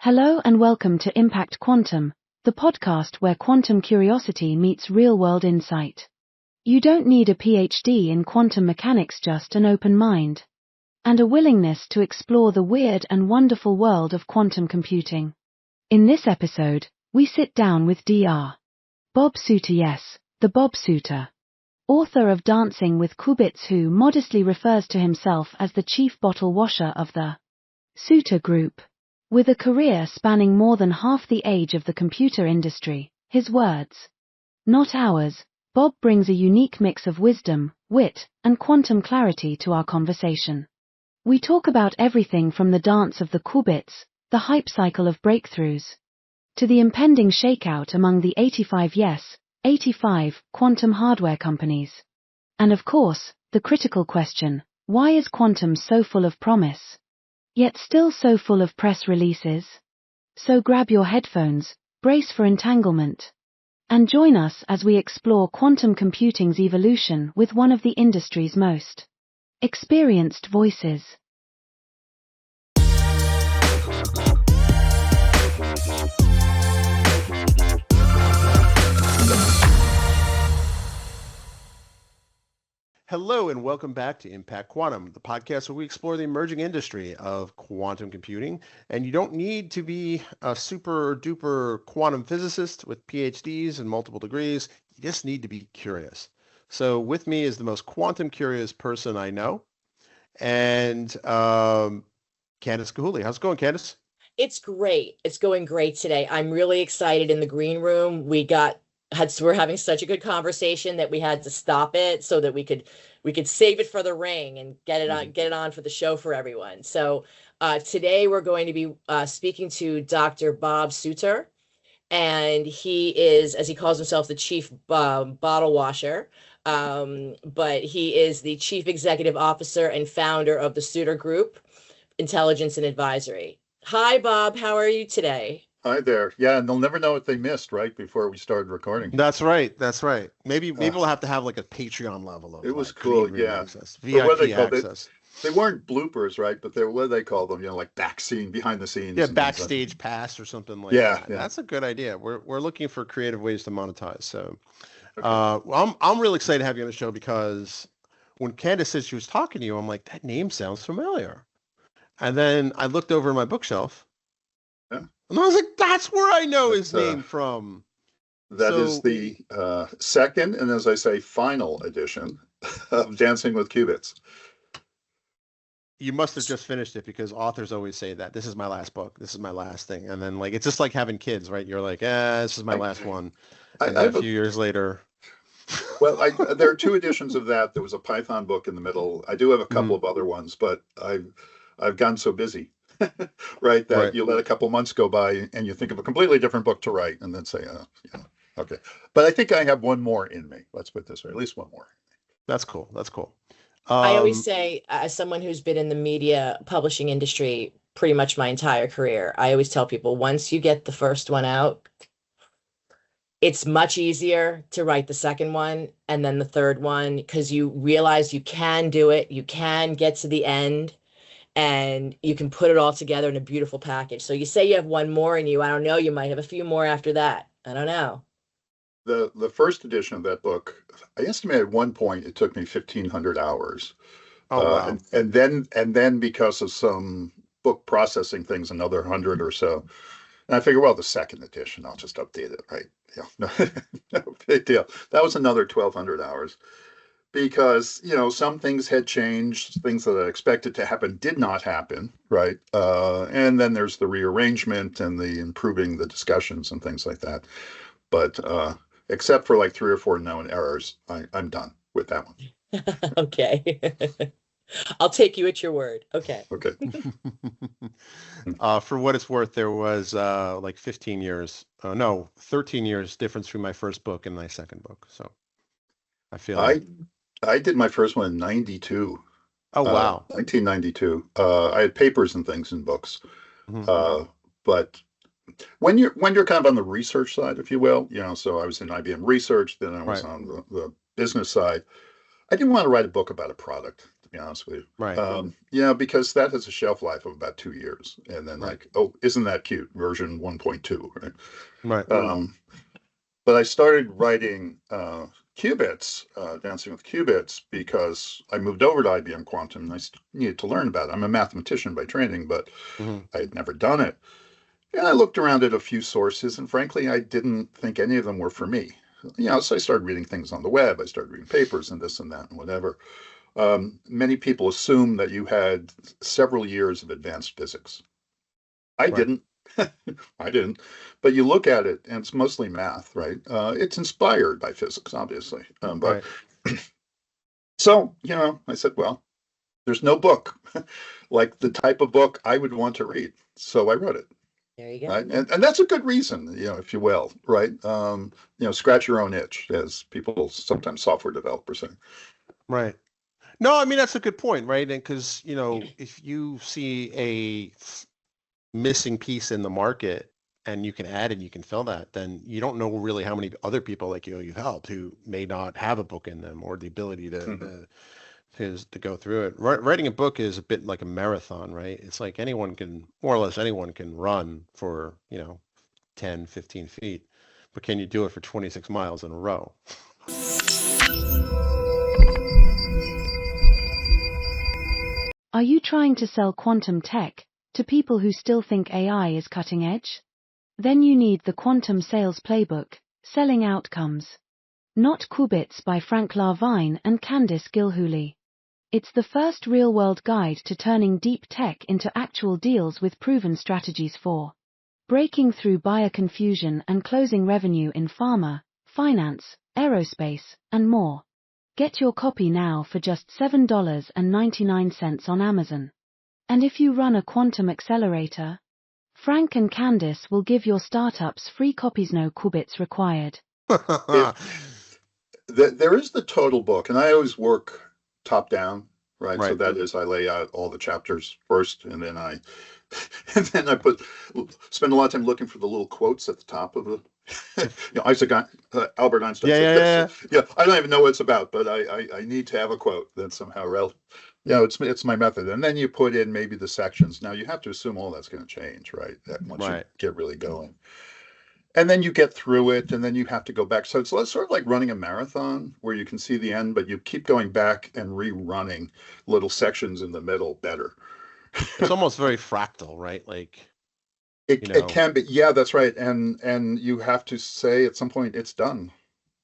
Hello and welcome to Impact Quantum, the podcast where quantum curiosity meets real-world insight. You don't need a PhD in quantum mechanics, just an open mind and a willingness to explore the weird and wonderful world of quantum computing. In this episode, we sit down with Dr. Bob Sutor, yes, the Bob Sutor, author of Dancing with Qubits, who modestly refers to himself as the chief bottle washer of the Sutor Group. With a career spanning more than half the age of the computer industry, his words, not ours, Bob brings a unique mix of wisdom, wit, and quantum clarity to our conversation. We talk about everything from the dance of the qubits, the hype cycle of breakthroughs, to the impending shakeout among the 85 quantum hardware companies. And of course, the critical question, why is quantum so full of promise, yet still so full of press releases? So grab your headphones, brace for entanglement, and join us as we explore quantum computing's evolution with one of the industry's most experienced voices. Hello and welcome back to Impact Quantum, the podcast where we explore the emerging industry of quantum computing. And you don't need to be a super duper quantum physicist with PhDs and multiple degrees. You just need to be curious. So with me is the most quantum curious person I know, and Candace Kahuli. How's it going, Candace? It's great. It's going great today. I'm really excited. In the green room, we're having such a good conversation that we had to stop it so that we could save it for the ring and get it on for the show for everyone. So today we're going to be speaking to Dr. Bob Sutor, and he is, as he calls himself, the chief bottle washer, but he is the chief executive officer and founder of the Sutor Group, Intelligence and Advisory. Hi, Bob. How are you today? Hi there. Yeah, and they'll never know what they missed right before we started recording. That's right. Maybe we'll have to have like a Patreon level of it was cool, yeah. Access, VIP access. They weren't bloopers, right? But they're, what do they call them? Like back scene, behind the scenes. Yeah, backstage pass or something like that. Yeah. That's a good idea. We're looking for creative ways to monetize. So Okay. I'm really excited to have you on the show, because when Candace said she was talking to you, I'm like, that name sounds familiar. And then I looked over my bookshelf. Yeah. And I was like, that's where I know his name from. That is the second, and as I say, final edition of Dancing with Qubits. You must have just finished it, because authors always say that. This is my last book. This is my last thing. And then, like, it's just like having kids, right? You're like, this is my last one. And then a few years later. Well, there are two editions of that. There was a Python book in the middle. I do have a couple of other ones, but I've gotten so busy. Right, that you let a couple months go by and you think of a completely different book to write, and then say, okay. But I think I have one more in me. Let's put it this way, at least one more. That's cool. I always say, as someone who's been in the media publishing industry pretty much my entire career, I always tell people, once you get the first one out, it's much easier to write the second one and then the third one, because you realize you can do it, you can get to the end, and you can put it all together in a beautiful package. So you say you have one more in you. I don't know. You might have a few more after that. I don't know. The first edition of that book, I estimate at one point it took me 1,500 hours. Oh, wow. And then because of some book processing things, another 100 or so. And I figure, well, the second edition, I'll just update it, right? Yeah, no big deal. That was another 1,200 hours. Because, some things had changed, things that I expected to happen did not happen, right? And then there's the rearrangement and the improving the discussions and things like that. But except for like 3 or 4 known errors, I'm done with that one. Okay. I'll take you at your word. Okay. Okay. For what it's worth, there was 13 years difference between my first book and my second book. So I feel I did my first one in 92. Oh, wow. 1992. I had papers and things in books. Mm-hmm. But when you're kind of on the research side, if you will, so I was in IBM research, then I was on the business side. I didn't want to write a book about a product. to be honest with you. Right. Yeah, because that has a shelf life of about 2 years. And then Right. like, oh, isn't that cute? Version 1.2, right? Right. But I started writing qubits, dancing with qubits, because I moved over to IBM Quantum and I needed to learn about it. I'm a mathematician by training, but Hmm. I had never done it. And I looked around at a few sources, and frankly, I didn't think any of them were for me. So I started reading things on the web. I started reading papers and this and that and whatever. Many people assume that you had several years of advanced physics. I Right. didn't. I didn't. But you look at it, and it's mostly math, right? It's inspired by physics, obviously. But Right. so, I said, well, there's no book like the type of book I would want to read. So I wrote it. There you go. Right. And that's a good reason, if you will, right? Scratch your own itch, as people, sometimes software developers say. Right. No, I mean, that's a good point, right? And because, if you see a missing piece in the market and you can add it, you can fill that, then you don't know really how many other people like you've helped who may not have a book in them or the ability to go through it. Writing a book is a bit like a marathon, right? It's like more or less anyone can run for, 10, 15 feet, but can you do it for 26 miles in a row? Are you trying to sell quantum tech to people who still think AI is cutting edge? Then you need the Quantum Sales Playbook, Selling Outcomes. Not Qubits by Frank Larvine and Candice Gilhooly. It's the first real-world guide to turning deep tech into actual deals with proven strategies for breaking through buyer confusion and closing revenue in pharma, finance, aerospace, and more. Get your copy now for just $7.99 on Amazon. And if you run a quantum accelerator, Frank and Candice will give your startups free copies, no qubits required. There is the total book, and I always work top down, right? So Right. that is, I lay out all the chapters first, and then I spend a lot of time looking for the little quotes at the top of the, Albert Einstein Yeah, said yeah, this. yeah. I don't even know what it's about, but I need to have a quote that's somehow relevant. It's my method. And then you put in maybe the sections. Now you have to assume all that's going to change, right? That once you Right. get really going. And then you get through it, and then you have to go back. So it's sort of like running a marathon where you can see the end, but you keep going back and rerunning little sections in the middle better. It's almost very fractal, right? Like, It can be, yeah, that's right. And you have to say at some point it's done,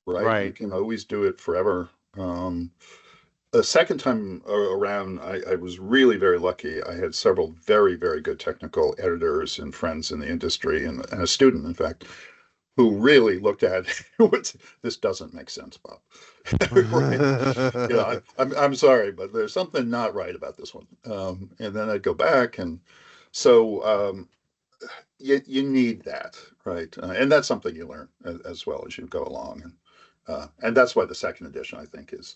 right? You right. can always do it forever. The second time around, I was really very lucky. I had several very, very good technical editors and friends in the industry, and a student, in fact, who really looked at this doesn't make sense, Bob. Right? I'm sorry, but there's something not right about this one. And then I'd go back, and so you need that, right? And that's something you learn as well as you go along, and that's why the second edition, I think, is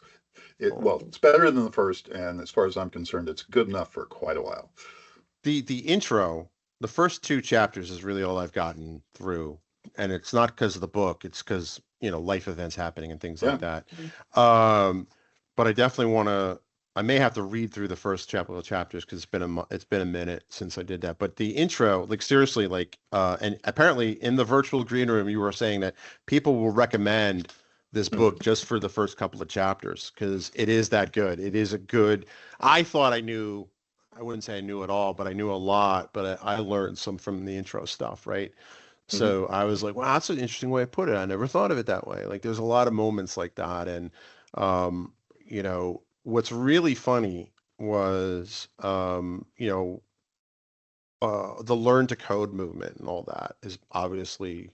well, it's better than the first, and as far as I'm concerned, it's good enough for quite a while. The intro, the first 2 chapters is really all I've gotten through, and it's not because of the book, it's because life events happening and things like that. But I definitely I may have to read through the first couple of chapters because it's been a minute since I did that. But the intro, like seriously, like and apparently in the virtual green room you were saying that people will recommend this book just for the first couple of chapters because it is that good. It is a good. I thought I wouldn't say I knew it all, but I knew a lot. But I learned some from the intro stuff, right? So I was like, wow, that's an interesting way to put it. I never thought of it that way. Like there's a lot of moments like that. And, what's really funny was, the learn to code movement and all that is obviously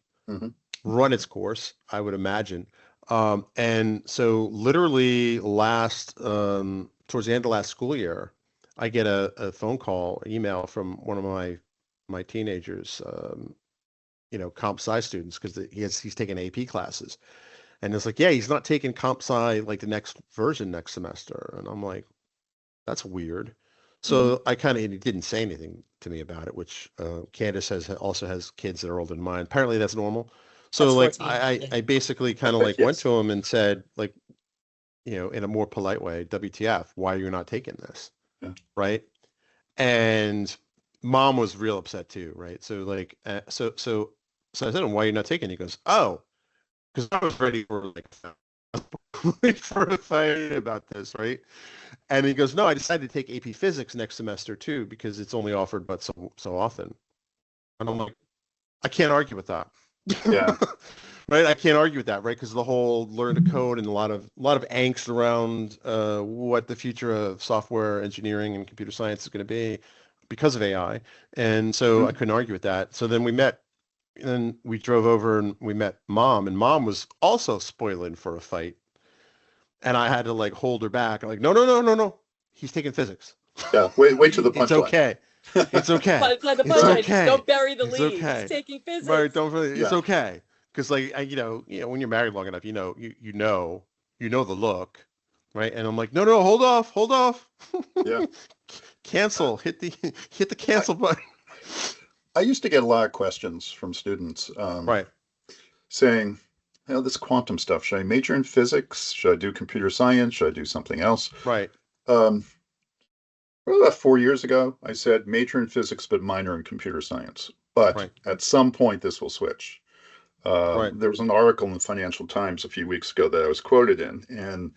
run its course, I would imagine. And so literally towards the end of last school year, I get a phone call, email from one of my teenagers, comp sci students because he's taking AP classes, and it's like, yeah, he's not taking comp sci like the next version next semester, and I'm like, that's weird. So I kind of he didn't say anything to me about it, which Candace also has kids that are older than mine. Apparently that's normal. So That's like 14. I basically kind of like went Yes. to him and said like, in a more polite way, WTF, why are you not taking this? Yeah. Right. And mom was real upset too. Right. So like, so I said, why are you not taking it? He goes, oh, because I was ready for like for a fight about this. Right. And he goes, no, I decided to take AP Physics next semester too, because it's only offered but so often. And I'm like, I can't argue with that. Yeah. Right, I can't argue with that, right? Because the whole learn to code and a lot of angst around what the future of software engineering and computer science is going to be because of AI, and so I couldn't argue with that. So then we met, and we drove over and we met mom, and mom was also spoiling for a fight, and I had to like hold her back. I'm like, no, no, no, no, no, he's taking physics. Yeah. Wait to the punchline. It's okay. It's okay. Punchline, the It's punchline. okay. Don't bury the It's lead. okay. He's taking physics. Right, don't really, it's Yeah. okay. Because like when you're married long enough, you know the look, right? And I'm like, no, no, hold off. Yeah. Cancel. Hit the cancel button. I used to get a lot of questions from students Right. saying, this quantum stuff, should I major in physics? Should I do computer science? Should I do something else? Right. About 4 years ago, I said major in physics, but minor in computer science. But Right. at some point, this will switch. Right. There was an article in the Financial Times a few weeks ago that I was quoted in, and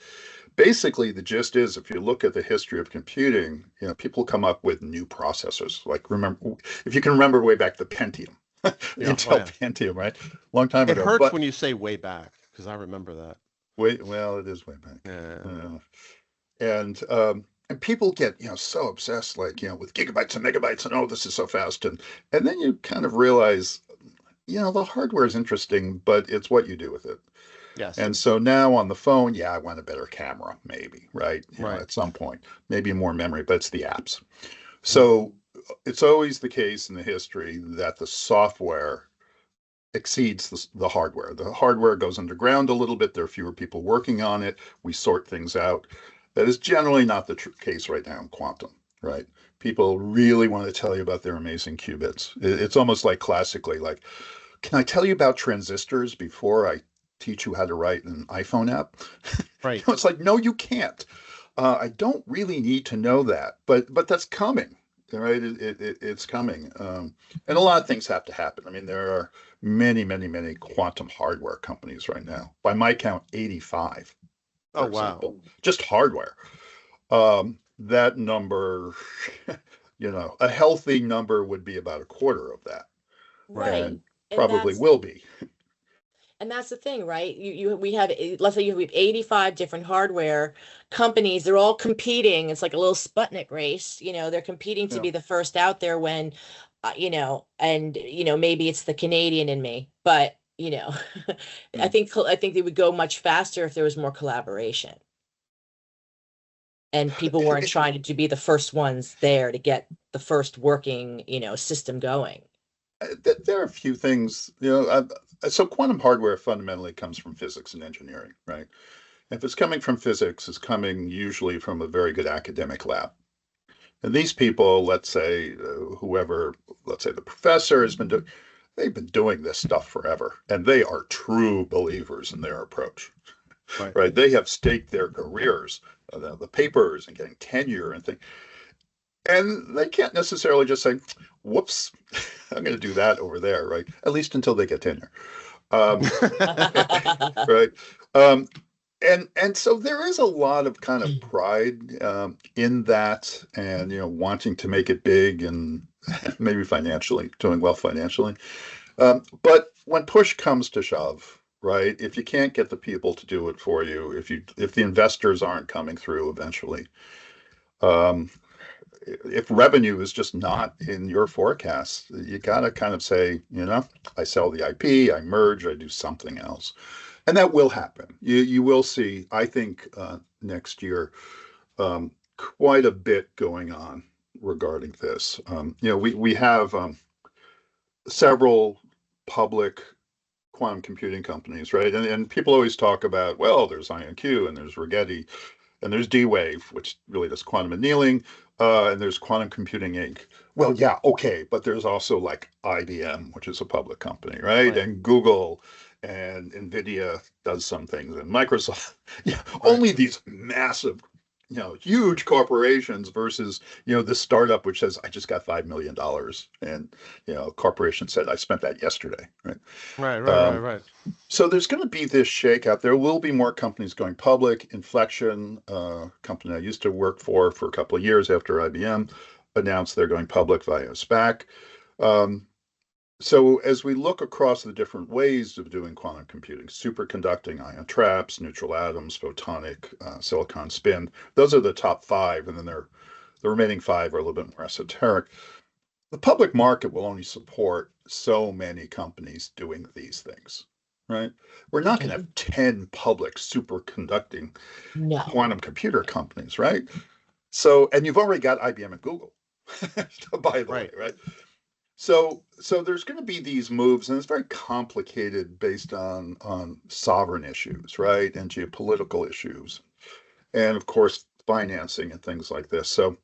basically the gist is, if you look at the history of computing, people come up with new processors. Like if you can remember way back the Pentium, Intel Pentium, right? Long time It ago. hurts when you say way back, because I remember that. Well, it is way back. Yeah. And people get so obsessed, like with gigabytes and megabytes, and oh, this is so fast, and then you kind of realize the hardware is interesting, but it's what you do with it. Yes. And so now on the phone, I want a better camera, maybe, right? Right. At some point, maybe more memory, but it's the apps. So it's always the case in the history that the software exceeds the hardware. The hardware goes underground a little bit. There are fewer people working on it. We sort things out. That is generally not the case right now in quantum, right? People really want to tell you about their amazing qubits. It's almost like classically, like, can I tell you about transistors before I teach you how to write an iPhone app? Right. It's like, no, you can't. I don't really need to know that, but that's coming, right? It's coming. And a lot of things have to happen. I mean, there are many, many, many quantum hardware companies right now. By my count, 85. Oh, wow. Just hardware. That number, a healthy number would be about a quarter of that. Right. And probably will be. And that's the thing, right? We have, let's say we have 85 different hardware companies. They're all competing. It's like a little Sputnik race. They're competing to be the first out there when, and maybe it's the Canadian in me, but I think they would go much faster if there was more collaboration. And people weren't trying to be the first ones there to get the first working, system going. There are a few things, so quantum hardware fundamentally comes from physics and engineering, right? If it's coming from physics, it's coming usually from a very good academic lab. And these people, let's say, the professor has been they've been doing this stuff forever, and they are true believers in their approach, right? They have staked their careers, the papers and getting tenure and things. And they can't necessarily just say, whoops, I'm going to do that over there, right? At least until they get tenure. Right. And so there is a lot of kind of pride in that, and, wanting to make it big and maybe financially, doing well financially. But when push comes to shove, right, if you can't get the people to do it for you, if the investors aren't coming through eventually, if revenue is just not in your forecast, you got to kind of say, I sell the IP, I merge, I do something else. And that will happen. You will see, I think, next year, quite a bit going on regarding this. We have several public quantum computing companies, right? And people always talk about, well, there's IonQ and there's Rigetti and there's D-Wave, which really does quantum annealing, and there's Quantum Computing Inc. Well, yeah, okay, but there's also like IBM, which is a public company, right? And Google and NVIDIA does some things, and Microsoft, only these massive, huge corporations versus, this startup which says, I just got $5 million. And, corporation said, I spent that yesterday. Right. Right. So there's going to be this shakeout. There will be more companies going public. Inflection, company I used to work for a couple of years after IBM, announced they're going public via SPAC. So as we look across the different ways of doing quantum computing, superconducting ion traps, neutral atoms, photonic, silicon spin, those are the top 5, and then the remaining 5 are a little bit more esoteric. The public market will only support so many companies doing these things, right? We're not going to have 10 public superconducting quantum computer companies, right? So, and you've already got IBM and Google, by the way, right? So there's going to be these moves, and it's very complicated based on sovereign issues, right, and geopolitical issues, and of course financing and things like this. So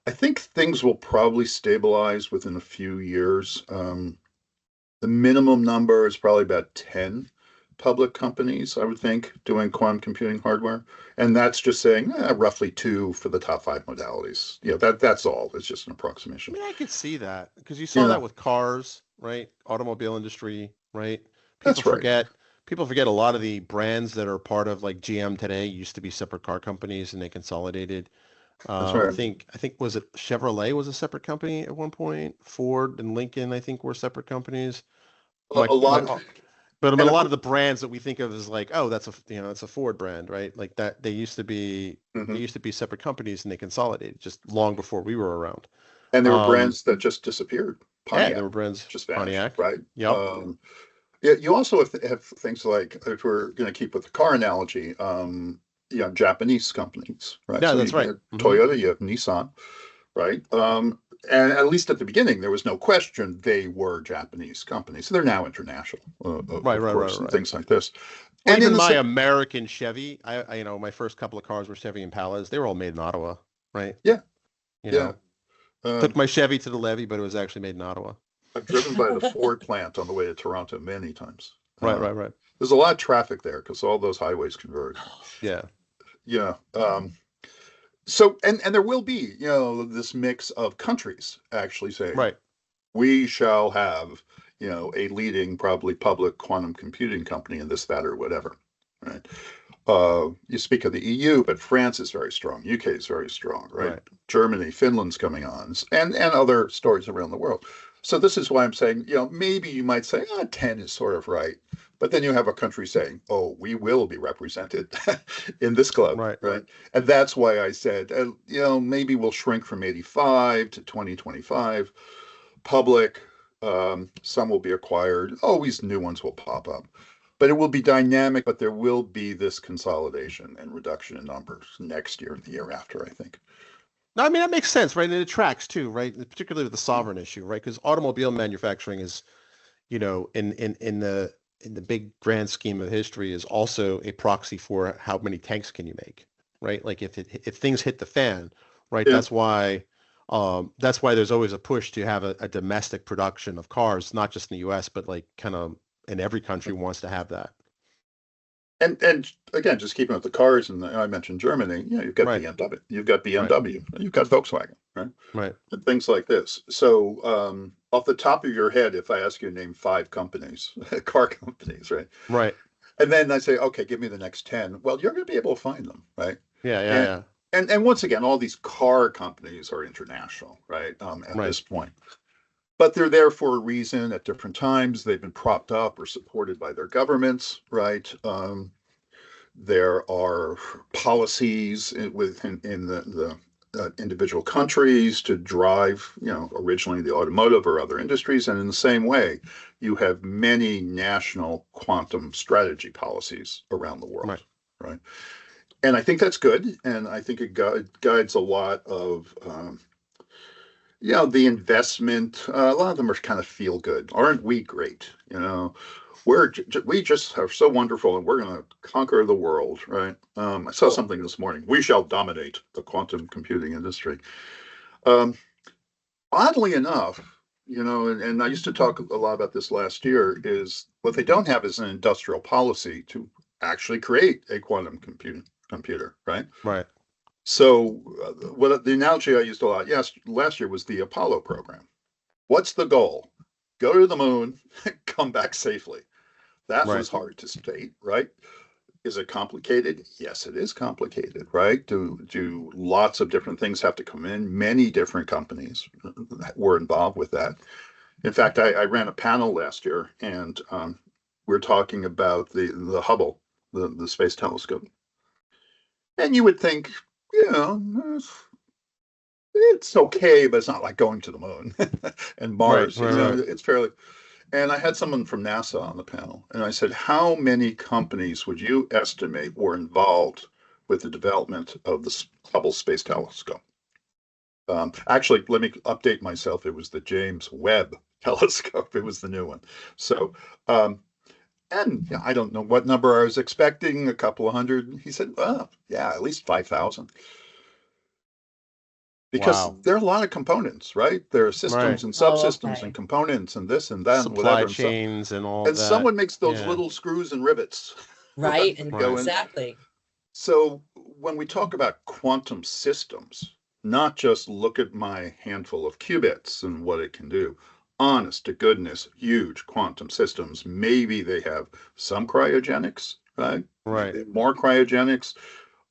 I think things will probably stabilize within a few years. The minimum number is probably about 10 public companies, I would think, doing quantum computing hardware. And that's just saying roughly 2 for the top 5 modalities. That's all. It's just an approximation. I mean, I could see that because you saw that with cars, right? Automobile industry, right? People forget a lot of the brands that are part of like GM today used to be separate car companies and they consolidated. That's right. I think was it Chevrolet was a separate company at one point. Ford and Lincoln, I think, were separate companies. But a lot of the brands that we think of as like, oh, that's a Ford brand, right? Like that they used to be separate companies and they consolidated just long before we were around. And there were brands that just disappeared. Pontiac, there were brands just vanished, Pontiac, right? Yep. You also have things like, if we're going to keep with the car analogy, Japanese companies, right? Yeah, so that's right. You have Toyota, you have Nissan, right? And at least at the beginning, there was no question they were Japanese companies. So they're now international, right. And things like this. Well, and even my American Chevy, I my first couple of cars were Chevy Impalas. They were all made in Ottawa, right? Yeah. Took my Chevy to the levee, but it was actually made in Ottawa. I've driven by the Ford plant on the way to Toronto many times. Right. There's a lot of traffic there because all those highways converge. Yeah. So, and there will be, this mix of countries actually saying, right, we shall have, a leading, probably public quantum computing company in this, that, or whatever, right? You speak of the EU, but France is very strong. UK is very strong, right? Germany, Finland's coming on, and other stories around the world. So this is why I'm saying, maybe you might say, 10 is sort of right. But then you have a country saying, oh, we will be represented in this club, right? And that's why I said, maybe we'll shrink from 85 to 2025. Public, some will be acquired. Always new ones will pop up. But it will be dynamic, but there will be this consolidation and reduction in numbers next year and the year after, I think. No, I mean, that makes sense, right? And it tracks too, right? Particularly with the sovereign issue, right? Because automobile manufacturing is, in the big grand scheme of history, is also a proxy for how many tanks can you make, right? Like if things hit the fan, right? Yeah. That's why there's always a push to have a domestic production of cars, not just in the U.S., but like kind of in every country wants to have that. And again, just keeping with the cars, and I mentioned Germany. You've got BMW, you've got you've got Volkswagen, right? And things like this. So, off the top of your head, if I ask you to name 5 companies, car companies, right, and then I say, okay, give me the next 10. Well, you're going to be able to find them, right? Yeah. And once again, all these car companies are international, right? At this point. But they're there for a reason at different times. They've been propped up or supported by their governments, right? There are policies in the individual countries to drive, originally the automotive or other industries. And in the same way, you have many national quantum strategy policies around the world, right? And I think that's good. And I think it guides a lot of the investment. A lot of them are kind of feel good. Aren't we great? We just are so wonderful, and we're going to conquer the world, right? I saw something this morning. We shall dominate the quantum computing industry. Oddly enough, and I used to talk a lot about this last year, is what they don't have is an industrial policy to actually create a quantum computer, right? Right. So what the analogy I used a lot last year was the Apollo program. What's the goal? Go to the moon, come back safely. That Right. was hard to state, right? Is it complicated? Yes, it is complicated, right? Do lots of different things have to come in? Many different companies were involved with that. In fact, I ran a panel last year, and we're talking about the Hubble, the space telescope. And you would think, it's okay, but it's not like going to the moon and Mars. Right. It's fairly. And I had someone from NASA on the panel, and I said, how many companies would you estimate were involved with the development of the Hubble Space Telescope? Actually, let me update myself. It was the James Webb Telescope. It was the new one. So, and I don't know what number I was expecting, a couple of hundred. He said, yeah, at least 5,000. Because there are a lot of components, right? There are systems and subsystems and components and this and that and whatever. Supply chains and all and that. Someone makes those little screws and rivets. Right. And exactly. So when we talk about quantum systems, not just look at my handful of qubits and what it can do. Honest to goodness, huge quantum systems. Maybe they have some cryogenics, right? Right. Maybe more cryogenics.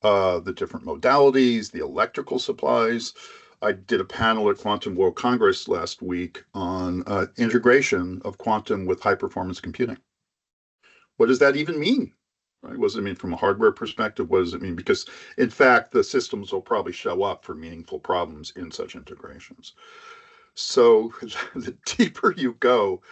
The different modalities, the electrical supplies. I did a panel at Quantum World Congress last week on integration of quantum with high performance computing. What does that even mean? Right? What does it mean from a hardware perspective? What does it mean? Because in fact, the systems will probably show up for meaningful problems in such integrations. So the deeper you go,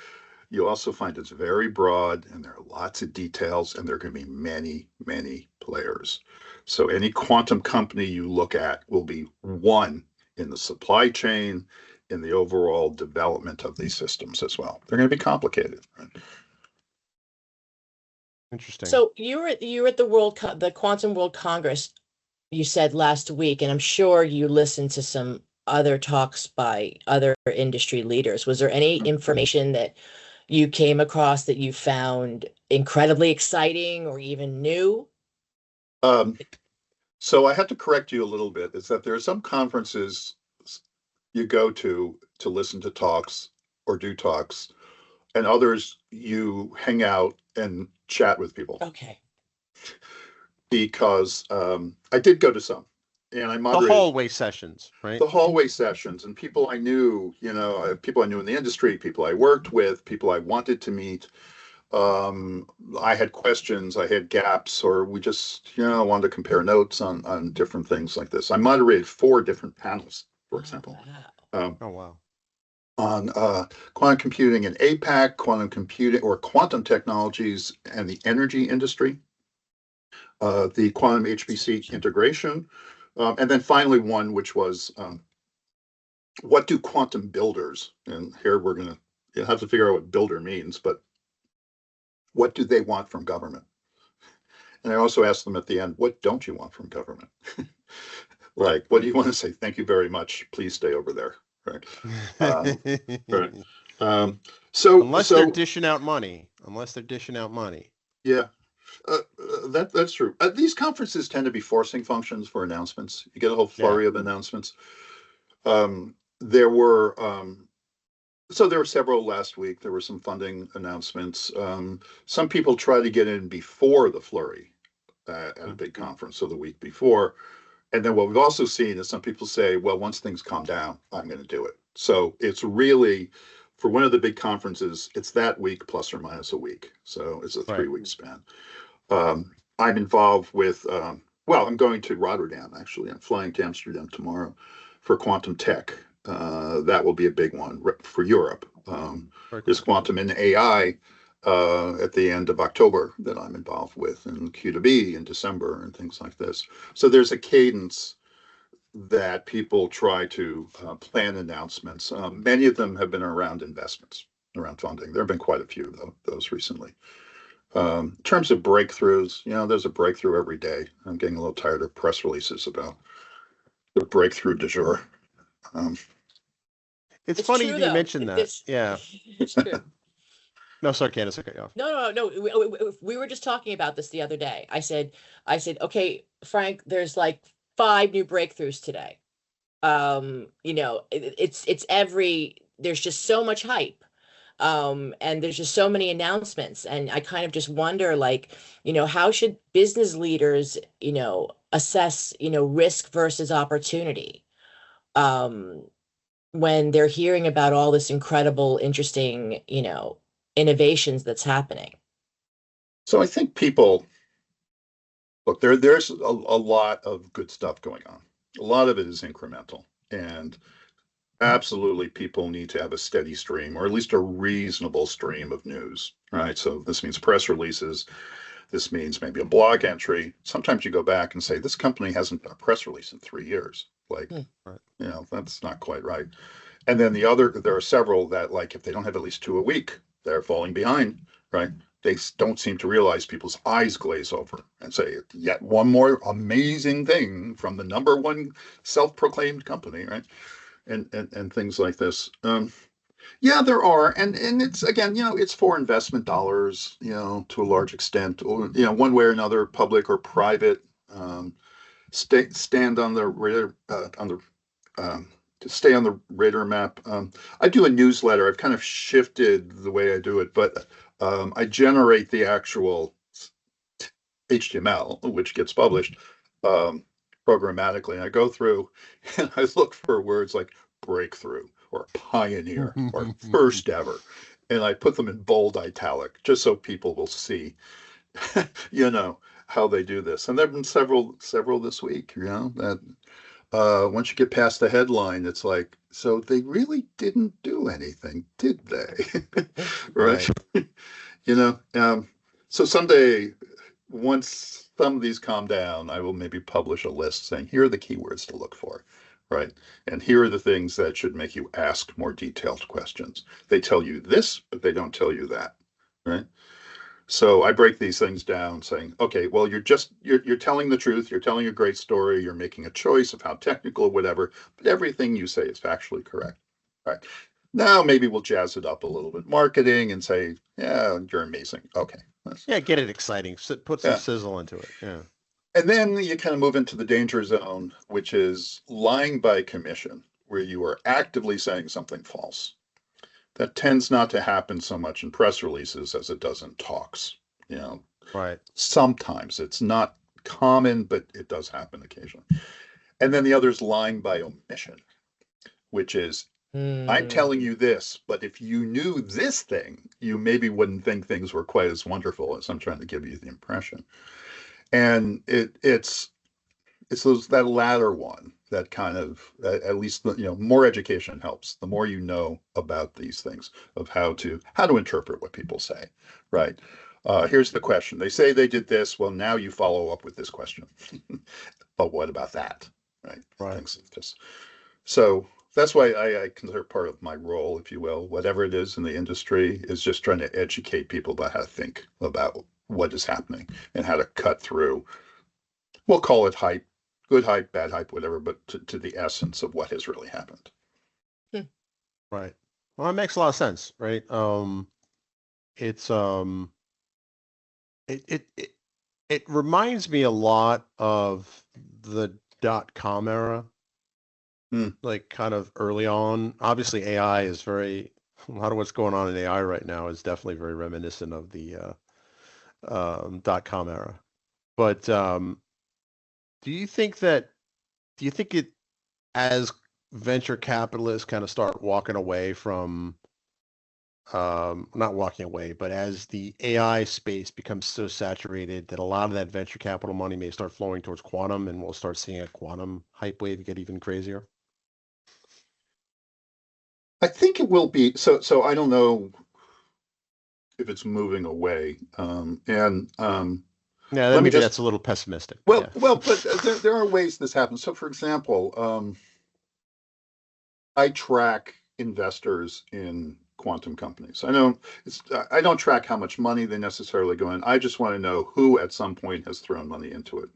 you also find it's very broad, and there are lots of details, and there are going to be many, many players. So any quantum company you look at will be one in the supply chain, in the overall development of these systems as well. They're going to be complicated. Right? Interesting. So you were at the Quantum World Congress, you said last week, and I'm sure you listened to some other talks by other industry leaders. Was there any information that you came across that you found incredibly exciting or even new? So I have to correct you a little bit. Is that there are some conferences you go to listen to talks or do talks, and others you hang out and chat with people. Okay. Because I did go to some, and I moderated the hallway sessions, right? The hallway sessions, and people I knew, people I knew in the industry, people I worked with, people I wanted to meet. I had questions, I had gaps, or we just, wanted to compare notes on different things like this. I moderated 4 different panels, for example. Wow. On quantum computing in APAC, quantum computing or quantum technologies and the energy industry, the quantum HPC integration, and then finally one which was what do quantum builders, and here we're going to have to figure out what builder means, but what do they want from government? And I also asked them at the end, what don't you want from government? Like, what do you want to say? Thank you very much. Please stay over there. Right. Right. So unless they're dishing out money. Yeah. That's true. These conferences tend to be forcing functions for announcements. You get a whole flurry of announcements. There were several last week. There were some funding announcements. Some people try to get in before the flurry at a big conference, so the week before. And then what we've also seen is some people say, well, once things calm down, I'm going to do it. So it's really, for one of the big conferences, it's that week plus or minus a week. So it's a 3-week span. I'm involved with, I'm going to Rotterdam, actually. I'm flying to Amsterdam tomorrow for Quantum Tech. That will be a big one for Europe. There's Quantum in AI at the end of October that I'm involved with, and Q2B in December and things like this. So there's a cadence that people try to plan announcements. Many of them have been around investments, around funding. There have been quite a few of those recently. In terms of breakthroughs, there's a breakthrough every day. I'm getting a little tired of press releases about the breakthrough du jour. It's It's funny true that you though. mentioned that. Yeah. It's true. No, sorry, Candace, I cut you off. No. We were just talking about this the other day. Okay, Frank, there's like 5 new breakthroughs today. It's there's just so much hype. And there's just so many announcements. And I kind of just wonder, like, how should business leaders, assess, risk versus opportunity, um, when they're hearing about all this incredible, interesting, innovations that's happening. So I think people look there's a lot of good stuff going on. A lot of it is incremental, and absolutely people need to have a steady stream, or at least a reasonable stream of news, right? So this means press releases. This means maybe a blog entry. Sometimes you go back and say, this company hasn't done a press release in 3 years. Like, Right. That's not quite right. And then there are several that, like, if they don't have at least 2 a week, they're falling behind, right? They don't seem to realize people's eyes glaze over and say, yet one more amazing thing from the number one self-proclaimed company, right? And things like this. Yeah, there are, and it's again, it's for investment dollars, to a large extent, or one way or another, public or private, stand on the radar, to stay on the radar map. I do a newsletter. I've kind of shifted the way I do it, but I generate the actual HTML, which gets published programmatically. And I go through and I look for words like breakthrough or pioneer or first ever. And I put them in bold italic just so people will see, how they do this. And there have been several this week, that once you get past the headline, it's like, so they really didn't do anything, did they? Right. So someday, once some of these calm down, I will maybe publish a list saying, here are the keywords to look for, right? And here are the things that should make you ask more detailed questions. They tell you this, but they don't tell you that, right? So I break these things down saying, okay, well, you're telling the truth. You're telling a great story. You're making a choice of how technical or whatever, but everything you say is factually correct, right? Now maybe we'll jazz it up a little bit, marketing, and say, yeah, you're amazing. Okay. Yeah, get it exciting. Put some sizzle into it. Yeah. And then you kind of move into the danger zone, which is lying by commission, where you are actively saying something false. That tends not to happen so much in press releases as it does in talks. Right. Sometimes it's not common, but it does happen occasionally. And then the other is lying by omission, which is, I'm telling you this, but if you knew this thing, you maybe wouldn't think things were quite as wonderful as I'm trying to give you the impression. And it's that latter one that kind of, at least, more education helps. The more you know about these things, of how to interpret what people say, right? Here's the question. They say they did this. Well, now you follow up with this question. But what about that? Right. Things like this. So that's why I consider part of my role, if you will, whatever it is in the industry, is just trying to educate people about how to think about what is happening and how to cut through. We'll call it hype, good hype, bad hype, whatever, but to the essence of what has really happened. Right. Well, that makes a lot of sense, right? It's it reminds me a lot of the .com era, like kind of early on. Obviously, AI is a lot of what's going on in AI right now is definitely very reminiscent of the .com era. But do you think it, as venture capitalists kind of start walking away from, not walking away, but as the AI space becomes so saturated that a lot of that venture capital money may start flowing towards quantum, and we'll start seeing a quantum hype wave get even crazier? I think it will be. So I don't know if it's moving away. Yeah, maybe that's a little pessimistic. Well, but there are ways this happens. So, for example, I track investors in quantum companies. I don't track how much money they necessarily go in. I just want to know who at some point has thrown money into it.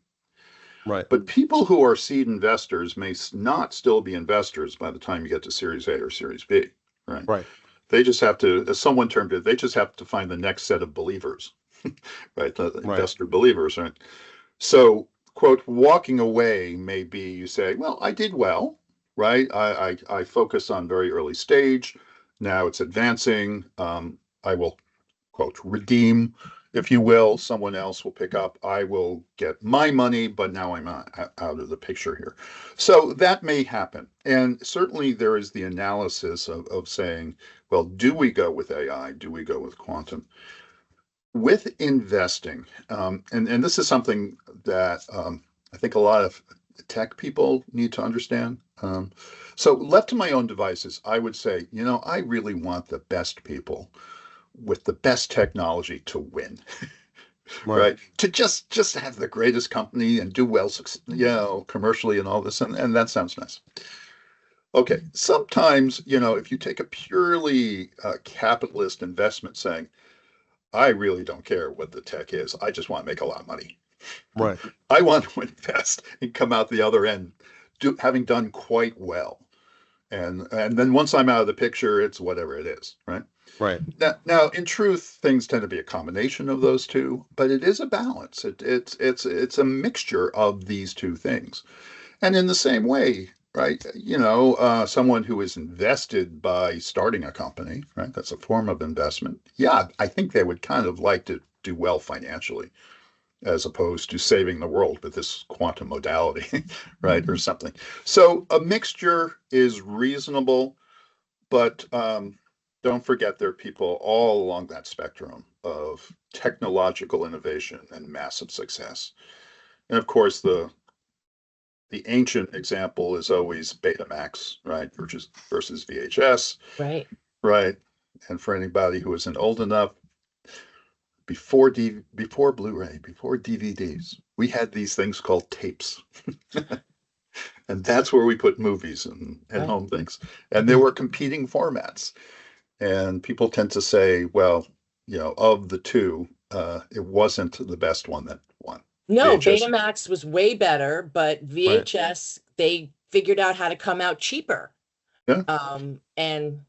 Right. But people who are seed investors may not still be investors by the time you get to Series A or Series B, right? Right. They just have to, as someone termed it, they just have to find the next set of believers, right? The Right. investor believers, right? So, quote, walking away may be you say, well, I did well, right? I focus on very early stage. Now it's advancing. I will, quote, redeem, if you will. Someone else will pick up. I will get my money, but now I'm out of the picture here. So that may happen. And certainly there is the analysis of saying, well, do we go with AI? Do we go with quantum? With investing, and this is something that I think a lot of tech people need to understand. So left to my own devices, I would say, I really want the best people with the best technology to win, Right. right? To just have the greatest company and do well, commercially and all this, and that sounds nice. Okay, sometimes, if you take a purely capitalist investment saying, I really don't care what the tech is. I just want to make a lot of money. Right. I want to invest and come out the other end having done quite well. And then once I'm out of the picture, it's whatever it is, right? Right. Now, in truth, things tend to be a combination of those two, but it is a balance. It's a mixture of these two things. And in the same way, right, someone who is invested by starting a company, right, that's a form of investment. Yeah, I think they would kind of like to do well financially as opposed to saving the world with this quantum modality, right, or something. So a mixture is reasonable, but don't forget there are people all along that spectrum of technological innovation and massive success. And of course, the ancient example is always Betamax, right, versus VHS, Right. right? And for anybody who isn't old enough, before Blu-ray, before DVDs, we had these things called tapes, and that's where we put movies and Right. home things. And there were competing formats, and people tend to say, well, of the two, it wasn't the best one that won. No, VHS. Betamax was way better, but Right. VHS, they figured out how to come out cheaper. Yeah. And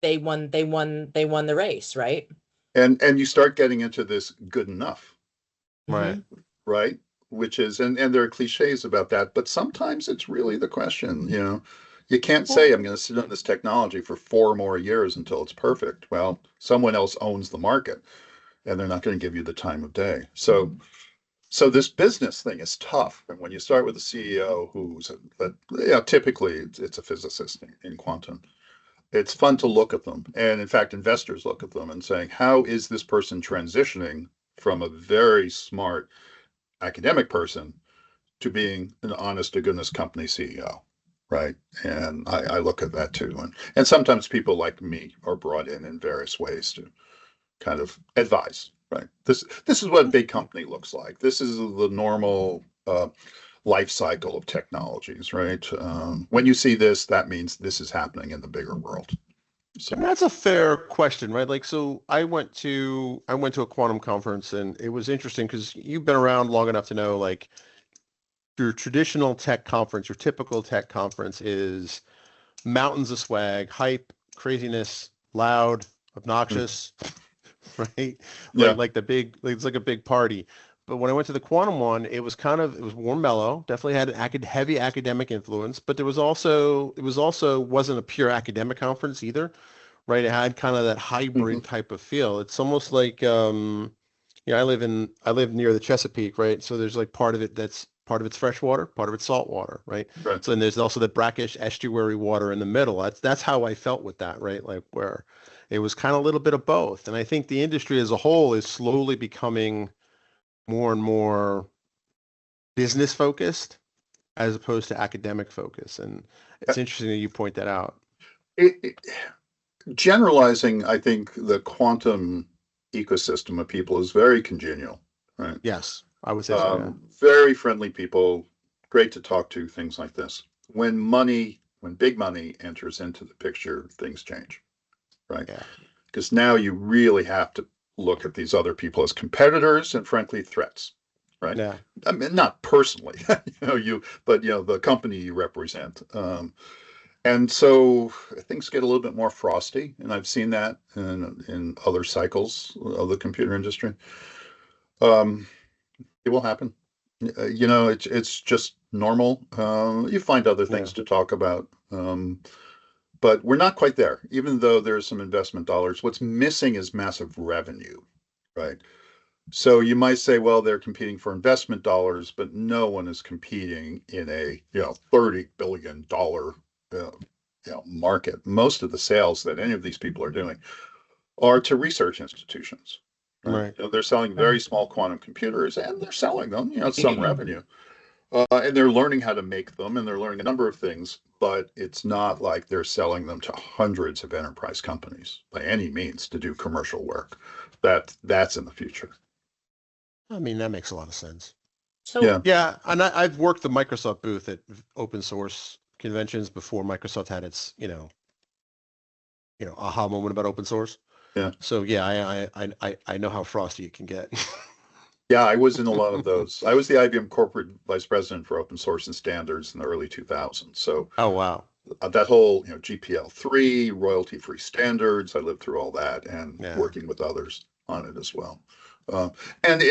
they won the race, right? And you start getting into this good enough, Right. Mhm. right? Which is, and there are cliches about that, but sometimes it's really the question, you can't say, I'm going to sit on this technology for 4 more years until it's perfect. Well, someone else owns the market and they're not going to give you the time of day. So this business thing is tough. And when you start with a CEO who's, typically it's a physicist in quantum, it's fun to look at them. And in fact, investors look at them and saying, how is this person transitioning from a very smart academic person to being an honest to goodness company CEO? Right. And I look at that too. And sometimes people like me are brought in various ways to kind of advise. Right. This is what a big company looks like. This is the normal life cycle of technologies. Right. When you see this, that means this is happening in the bigger world. So And that's a fair question, right? Like, so I went to a quantum conference, and it was interesting because you've been around long enough to know, like, your traditional tech conference, your typical tech conference is mountains of swag, hype, craziness, loud, obnoxious, right? yeah, Like it's like a big party. But when I went to the quantum one, it was more mellow, definitely had an heavy academic influence, but wasn't a pure academic conference either, right? It had kind of that hybrid type of feel. It's almost like I live near the Chesapeake, right? So there's like part of it's fresh water, part of it's salt water, right? right. So and there's also the brackish estuary water in the middle. That's how I felt with that, right? Like where it was kind of a little bit of both. And I think the industry as a whole is slowly becoming more and more business focused as opposed to academic focus. And it's interesting that you point that out. It, generalizing, I think the quantum ecosystem of people is very congenial, right? Yes, I would say so, yeah. Very friendly people, great to talk to, things like this. When big money enters into the picture, things change, right? Yeah. Because now you really have to look at these other people as competitors and frankly threats, right? Yeah. I mean, not personally, but the company you represent. And so things get a little bit more frosty, and I've seen that in other cycles of the computer industry. It will happen. It's just normal. You find other things to talk about. But we're not quite there, even though there's some investment dollars. What's missing is massive revenue, right? So you might say, well, they're competing for investment dollars, but no one is competing in a $30 billion market. Most of the sales that any of these people are doing are to research institutions. Right. They're selling very small quantum computers, and they're selling them, some revenue. And they're learning how to make them, and they're learning a number of things, but it's not like they're selling them to hundreds of enterprise companies by any means to do commercial work. That's in the future. I mean, that makes a lot of sense. So yeah, and I've worked the Microsoft booth at open source conventions before Microsoft had its, aha moment about open source. Yeah. So yeah, I know how frosty it can get. Yeah, I was in a lot of those. I was the IBM corporate vice president for open source and standards in the early 2000s. So Oh, wow. That whole, GPL3, royalty-free standards, I lived through all that and working with others on it as well. And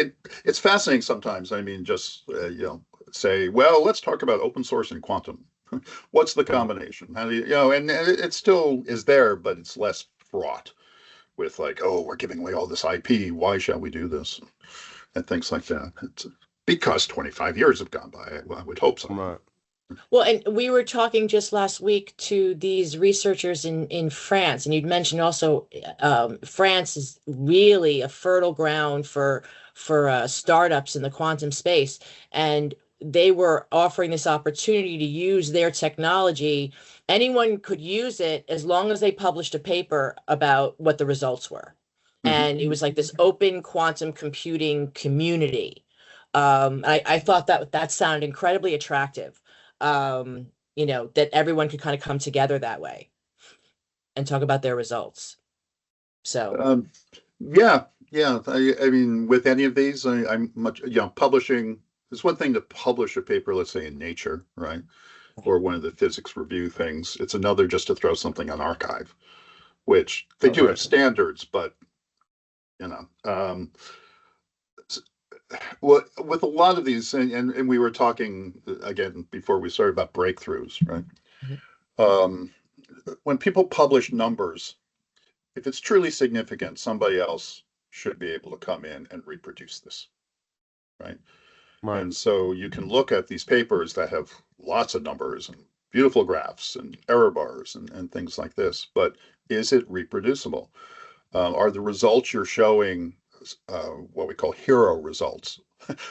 it's fascinating sometimes. I mean, just, say, well, let's talk about open source and quantum. What's the combination? How do and it still is there, but it's less fraught with like, oh, we're giving away all this IP. Why shall we do this? And things like that. It's because 25 years have gone by. I would hope so. Right. Well, and we were talking just last week to these researchers in France, and you'd mentioned also France is really a fertile ground for startups in the quantum space, and they were offering this opportunity to use their technology. Anyone could use it as long as they published a paper about what the results were. And it was like this open quantum computing community. I thought that sounded incredibly attractive. That everyone could kind of come together that way and talk about their results. So yeah. I mean, with any of these, I'm much, publishing. It's one thing to publish a paper, let's say in Nature, right, or one of the physics review things. It's another just to throw something on archive, which they do have standards, but well, with a lot of these, and we were talking again before we started about breakthroughs, right? When people publish numbers, if it's truly significant, somebody else should be able to come in and reproduce this, right? And so you can look at these papers that have lots of numbers and beautiful graphs and error bars and things like this, but is it reproducible? Are the results you're showing what we call hero results?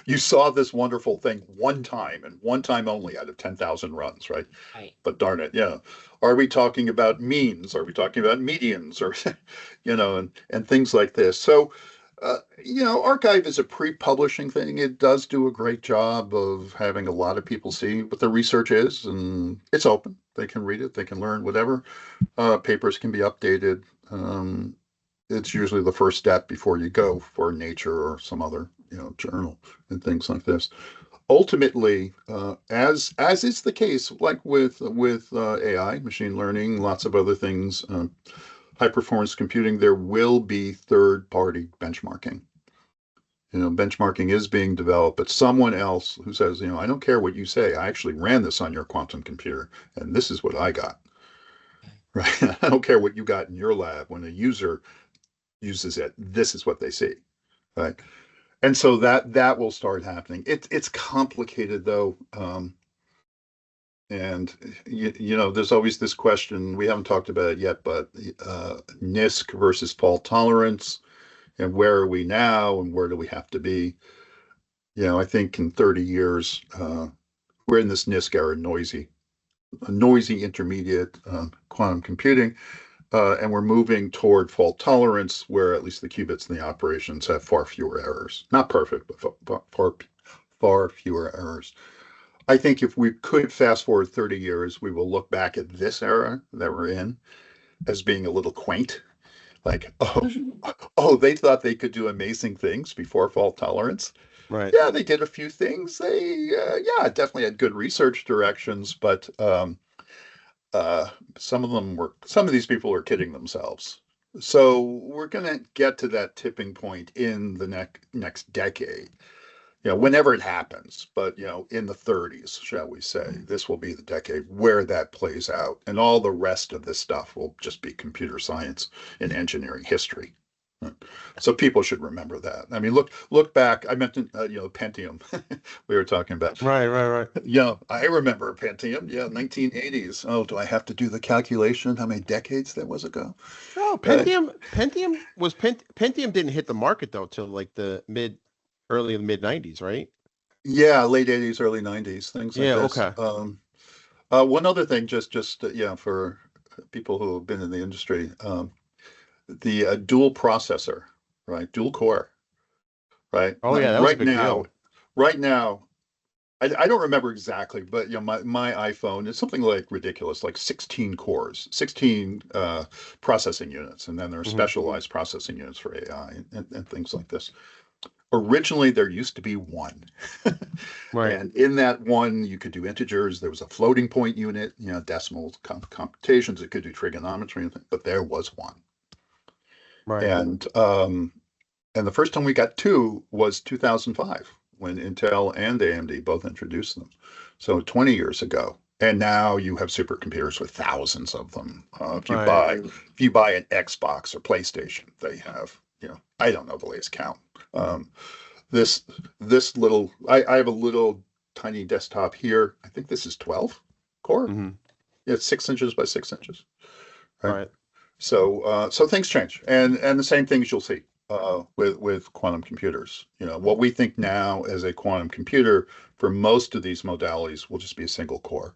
You saw this wonderful thing one time and one time only out of 10,000 runs, right? Right. But darn it, Are we talking about means? Are we talking about medians? Or, and things like this. So, Archive is a pre-publishing thing. It does do a great job of having a lot of people see what the research is, and it's open. They can read it. They can learn whatever. Papers can be updated. It's usually the first step before you go for Nature or some other, journal and things like this. Ultimately, as is the case, like with AI, machine learning, lots of other things, high performance computing, there will be third party benchmarking. Benchmarking is being developed, but someone else who says, I don't care what you say, I actually ran this on your quantum computer, and this is what I got. Right? I don't care what you got in your lab. When a user uses it, this is what they see, right? And so that will start happening. It's complicated though, and there's always this question. We haven't talked about it yet, but NISQ versus fault tolerance, and where are we now, and where do we have to be? I think in 30 years, we're in this NISQ era, noisy intermediate quantum computing. And we're moving toward fault tolerance, where at least the qubits and the operations have far fewer errors. Not perfect, but far fewer errors. I think if we could fast forward 30 years, we will look back at this era that we're in as being a little quaint. Like, they thought they could do amazing things before fault tolerance. Right. yeah, they did a few things. They, yeah, definitely had good research directions, but uh, some of these people were kidding themselves. So we're going to get to that tipping point in the next decade, whenever it happens, but in the 30s, shall we say, this will be the decade where that plays out, and all the rest of this stuff will just be computer science and engineering history. So people should remember that. I mean, look back. I mentioned, Pentium. We were talking about. Right. I remember Pentium. Yeah, 1980s. Oh, do I have to do the calculation? How many decades that was ago? No, Right. Pentium didn't hit the market though till like early in the mid 90s, right? Yeah, late 80s, early 90s, things like Yeah, this. okay. One other thing, just yeah, for people who have been in the industry, the dual processor, right? Dual core, right? Oh Like yeah, that was a big deal. right now, I don't remember exactly, but my iPhone is something like ridiculous, like 16 cores, 16 processing units, and then there are Hmm. specialized processing units for AI and things like this. Originally, there used to be one. Right. And in that one, you could do integers. There was a floating point unit, decimal computations. It could do trigonometry, but there was one. Right. And the first time we got two was 2005 when Intel and AMD both introduced them. So 20 years ago. And now you have supercomputers with thousands of them. Right. If you buy an Xbox or PlayStation, they have, I don't know the latest count. Um, this I have a little tiny desktop here. I think this is 12 core. Hmm. It's 6 inches by 6 inches, right? Right. So things change, and the same things you'll see with quantum computers. What we think now as a quantum computer for most of these modalities will just be a single core.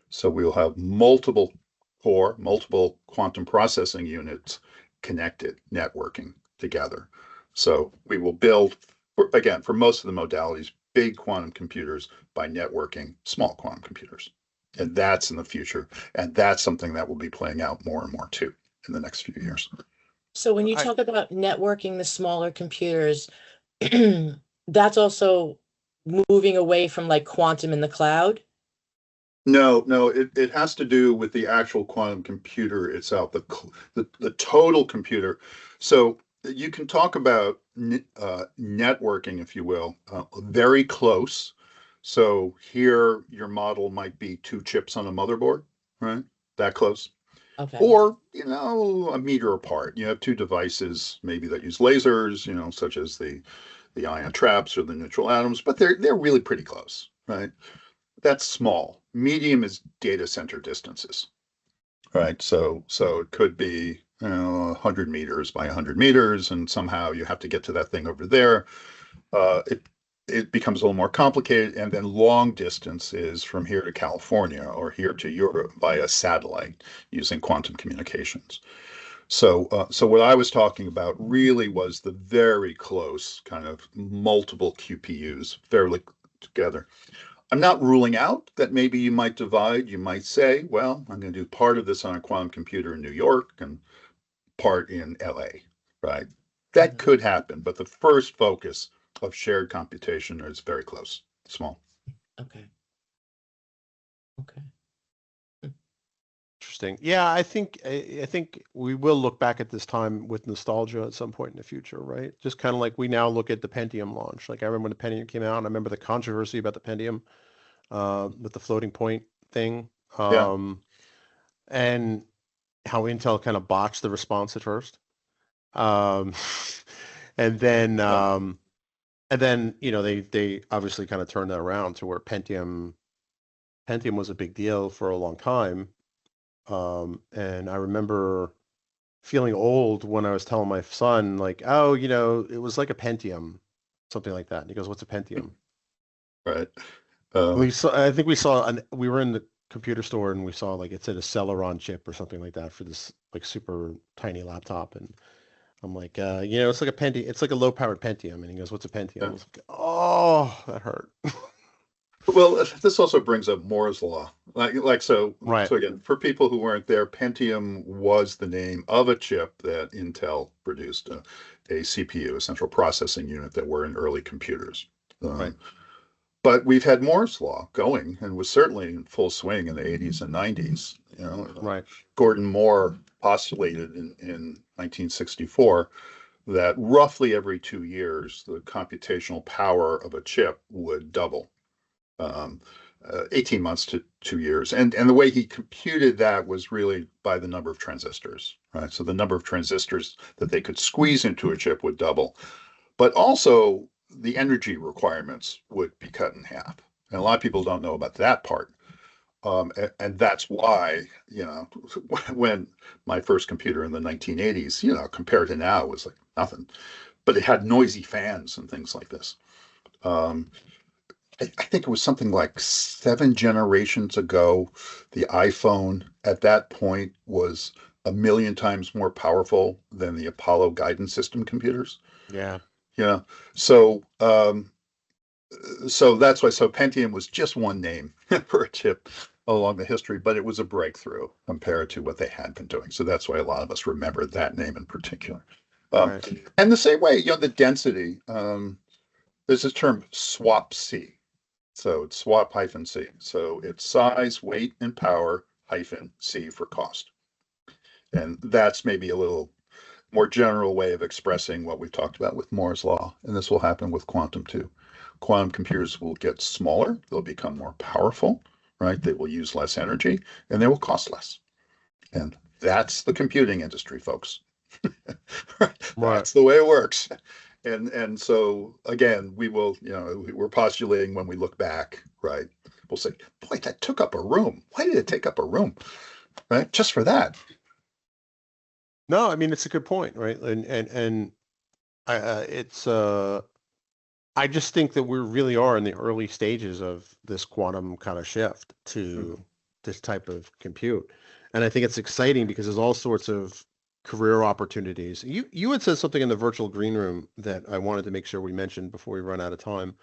So we'll have multiple quantum processing units connected, networking together. So we will build, again, for most of the modalities, big quantum computers by networking small quantum computers. And that's in the future. And that's something that will be playing out more and more too in the next few years. So when you I talk about networking the smaller computers, that's also moving away from like quantum in the cloud. No, it has to do with the actual quantum computer itself, the total computer. So you can talk about networking, if you will, very close. So here your model might be two chips on a motherboard, right? That close. Okay. Or, a meter apart. You have two devices maybe that use lasers, such as the ion traps or the neutral atoms, but they're really pretty close, right? That's small. Medium is data center distances, right? So it could be 100 meters by 100 meters, and somehow you have to get to that thing over there. It becomes a little more complicated, and then long distance is from here to California or here to Europe via satellite using quantum communications. So what I was talking about really was the very close kind of multiple QPUs fairly together. I'm not ruling out that maybe you might divide. You might say, well, I'm going to do part of this on a quantum computer in New York and part in LA, right? That Mhm. could happen, but the first focus of shared computation is very close, small. Okay. Okay. Interesting. Yeah, I think we will look back at this time with nostalgia at some point in the future, right? Just kind of like we now look at the Pentium launch. Like I remember when the Pentium came out, and I remember the controversy about the Pentium with the floating point thing, Yeah. and how Intel kind of botched the response at first. Um, and then Yeah. they obviously kind of turned that around to where Pentium was a big deal for a long time. And I remember feeling old when I was telling my son, like, oh, it was like a Pentium, something like that. And he goes, what's a Pentium? Right. I think we were in the computer store and we saw like it said a Celeron chip or something like that for this like super tiny laptop. And I'm like, it's like a it's like a low powered Pentium. And he goes, what's a Pentium? I yeah. was like, oh, that hurt. Well, this also brings up Moore's law. So Right. so again, for people who weren't there, Pentium was the name of a chip that Intel produced, a CPU, a central processing unit that were in early computers. Right. But we've had Moore's law going and was certainly in full swing in the 80s and 90s. Right. Gordon Moore postulated in 1964 that roughly every 2 years, the computational power of a chip would double. 18 months to 2 years. And the way he computed that was really by the number of transistors, right? So the number of transistors that they could squeeze into a chip would double, but also the energy requirements would be cut in half. And a lot of people don't know about that part. And that's why, when my first computer in the 1980s, compared to now, was like nothing, but it had noisy fans and things like this. I think it was something like 7 generations ago, the iPhone at that point was 1 million times more powerful than the Apollo guidance system computers. Yeah. So that's why. So Pentium was just one name for a chip along the history, but it was a breakthrough compared to what they had been doing. So that's why a lot of us remember that name in particular. Right. And the same way, the density. There's this term swap C. So it's swap hyphen C. So it's size, weight, and power hyphen C for cost. And that's maybe a little more general way of expressing what we've talked about with Moore's law. And this will happen with quantum too. Quantum computers will get smaller. They'll become more powerful, right? They will use less energy and they will cost less. And that's the computing industry, folks. That's the way it works. And so again, we will, we're postulating when we look back, right? We'll say, boy, that took up a room. Why did it take up a room? Right? Just for that. No, I mean, it's a good point, right? And I just think that we really are in the early stages of this quantum kind of shift to this type of compute. And I think it's exciting because there's all sorts of career opportunities. You had said something in the virtual green room that I wanted to make sure we mentioned before we run out of time,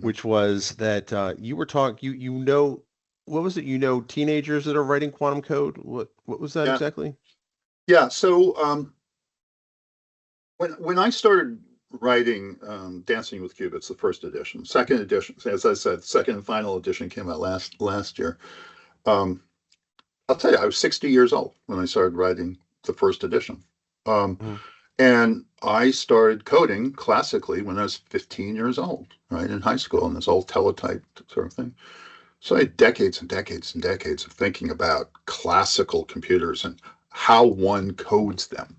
which was that you were talking, what was it? Teenagers that are writing quantum code. What was that exactly? Yeah. So when I started writing Dancing with Qubits, the first edition, second edition, as I said, second and final edition came out last year. I'll tell you, I was 60 years old when I started writing the first edition. And I started coding classically when I was 15 years old, right, in high school, in this old teletype sort of thing. So I had decades and decades and decades of thinking about classical computers and how one codes them.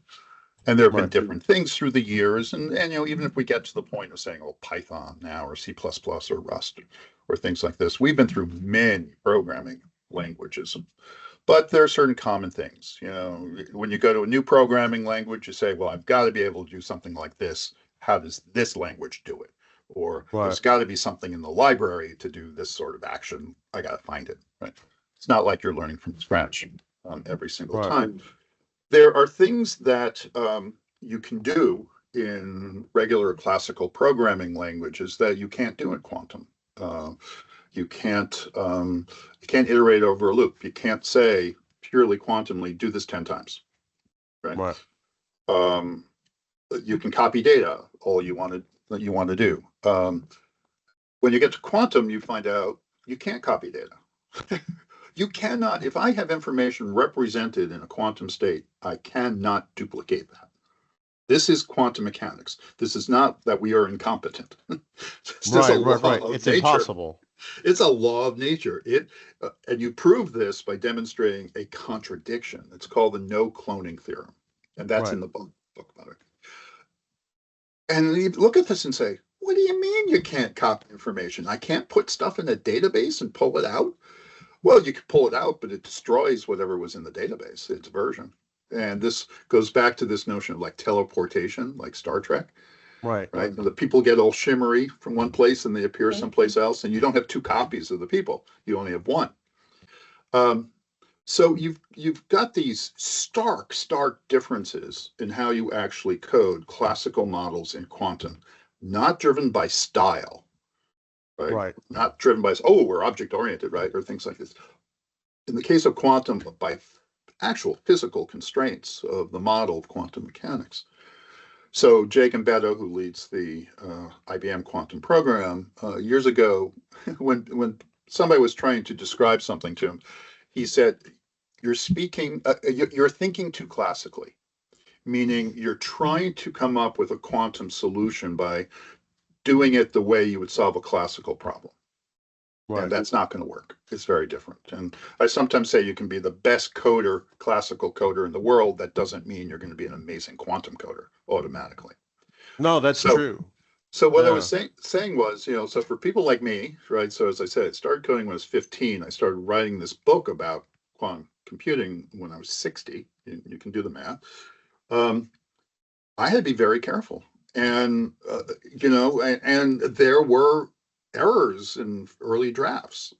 And there have been different things through the years. And even if we get to the point of saying, Python now or C++ or Rust or things like this, we've been through many programming languages. But there are certain common things. When you go to a new programming language, you say, well, I've got to be able to do something like this. How does this language do it? Or there's got to be something in the library to do this sort of action. I got to find it. Right? It's not like you're learning from scratch every single time. There are things that you can do in regular classical programming languages that you can't do in quantum. You can't iterate over a loop. You can't say purely quantumly, do this 10 times. Right. You can copy data all you want to do. When you get to quantum, you find out you can't copy data. You cannot, if I have information represented in a quantum state, I cannot duplicate that. This is quantum mechanics. This is not that we are incompetent. Right. It's impossible. It's a law of nature. And you prove this by demonstrating a contradiction. It's called the no cloning theorem. And that's in the book about it. And you look at this and say, what do you mean you can't copy information? I can't put stuff in a database and pull it out? Well, you can pull it out, but it destroys whatever was in the database, its version. And this goes back to this notion of like teleportation, like Star Trek. Right. The people get all shimmery from one place and they appear someplace else, and you don't have two copies of the people. You only have one. So you've got these stark differences in how you actually code classical models in quantum, not driven by style, right? Not driven by, we're object oriented, right? Or things like this. In the case of quantum, by actual physical constraints of the model of quantum mechanics. So Jake Beto, who leads the IBM quantum program, years ago, when somebody was trying to describe something to him, he said, you're thinking too classically, meaning you're trying to come up with a quantum solution by doing it the way you would solve a classical problem. Right. And that's not going to work. It's very different. And I sometimes say you can be the best coder, classical coder in the world. That doesn't mean you're going to be an amazing quantum coder automatically. No, that's true. So what I was saying was, so for people like me, right? So as I said, I started coding when I was 15. I started writing this book about quantum computing when I was 60. You can do the math. I had to be very careful. And, and there were errors in early drafts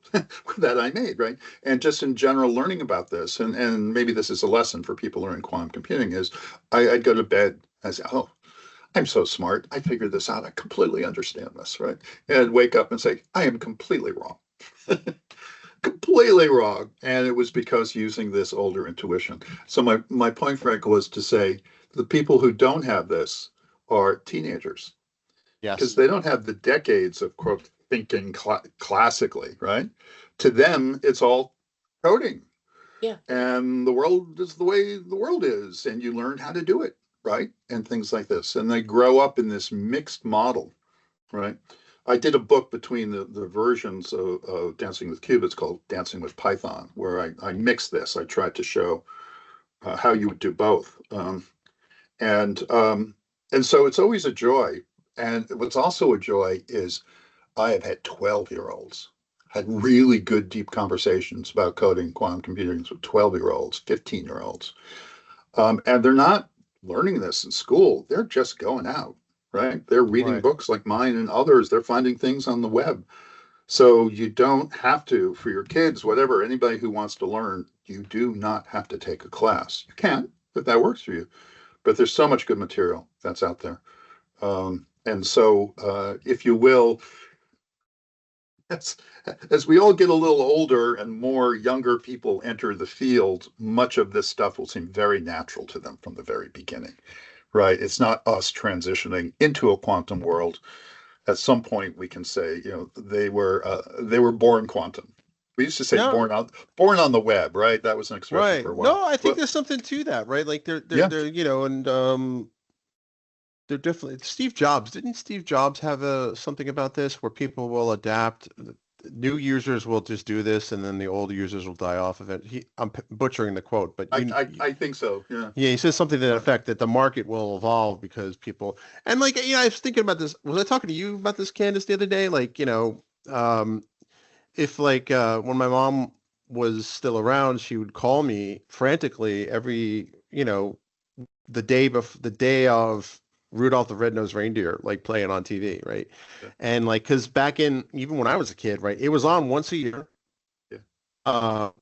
that I made, right? And just in general learning about this, and maybe this is a lesson for people learning quantum computing, is I'd go to bed, I say, oh, I'm so smart. I figured this out. I completely understand this, right? And I'd wake up and say, I am completely wrong. Completely wrong. And it was because using this older intuition. So my point, Frank, was to say the people who don't have this are teenagers. Yes. Because they don't have the decades of, quote, thinking classically, right? To them, it's all coding. Yeah. And the world is the way the world is, and you learn how to do it, right? And things like this. And they grow up in this mixed model, right? I did a book between the versions of Dancing with Qubits called Dancing with Python, where I mixed this. I tried to show how you would do both. And so it's always a joy. And what's also a joy is I have had 12-year-olds, had really good, deep conversations about coding quantum computing with 12-year-olds, 15-year-olds. And they're not learning this in school. They're just going out, right? They're reading books like mine and others. They're finding things on the web. So you don't have to, for your kids, whatever, anybody who wants to learn, you do not have to take a class. You can, if that works for you. But there's so much good material that's out there. And so, if you will, as we all get a little older and more younger people enter the field, much of this stuff will seem very natural to them from the very beginning, right? It's not us transitioning into a quantum world. At some point, we can say, they were born quantum. We used to say born on the web, right? That was an expression for a while. No, I think there's something to that, right? Like they're they're definitely Steve Jobs. Didn't Steve Jobs have something about this where people will adapt? New users will just do this, and then the old users will die off of it. I'm butchering the quote, but I think so. Yeah. Yeah, he says something to that effect that the market will evolve because people and I was thinking about this. Was I talking to you about this, Candace, the other day? Like, if when my mom was still around, she would call me frantically every the day of Rudolph the Red-Nosed Reindeer, like playing on TV, right? Yeah. And because back in even when I was a kid, right, it was on once a year. Yeah.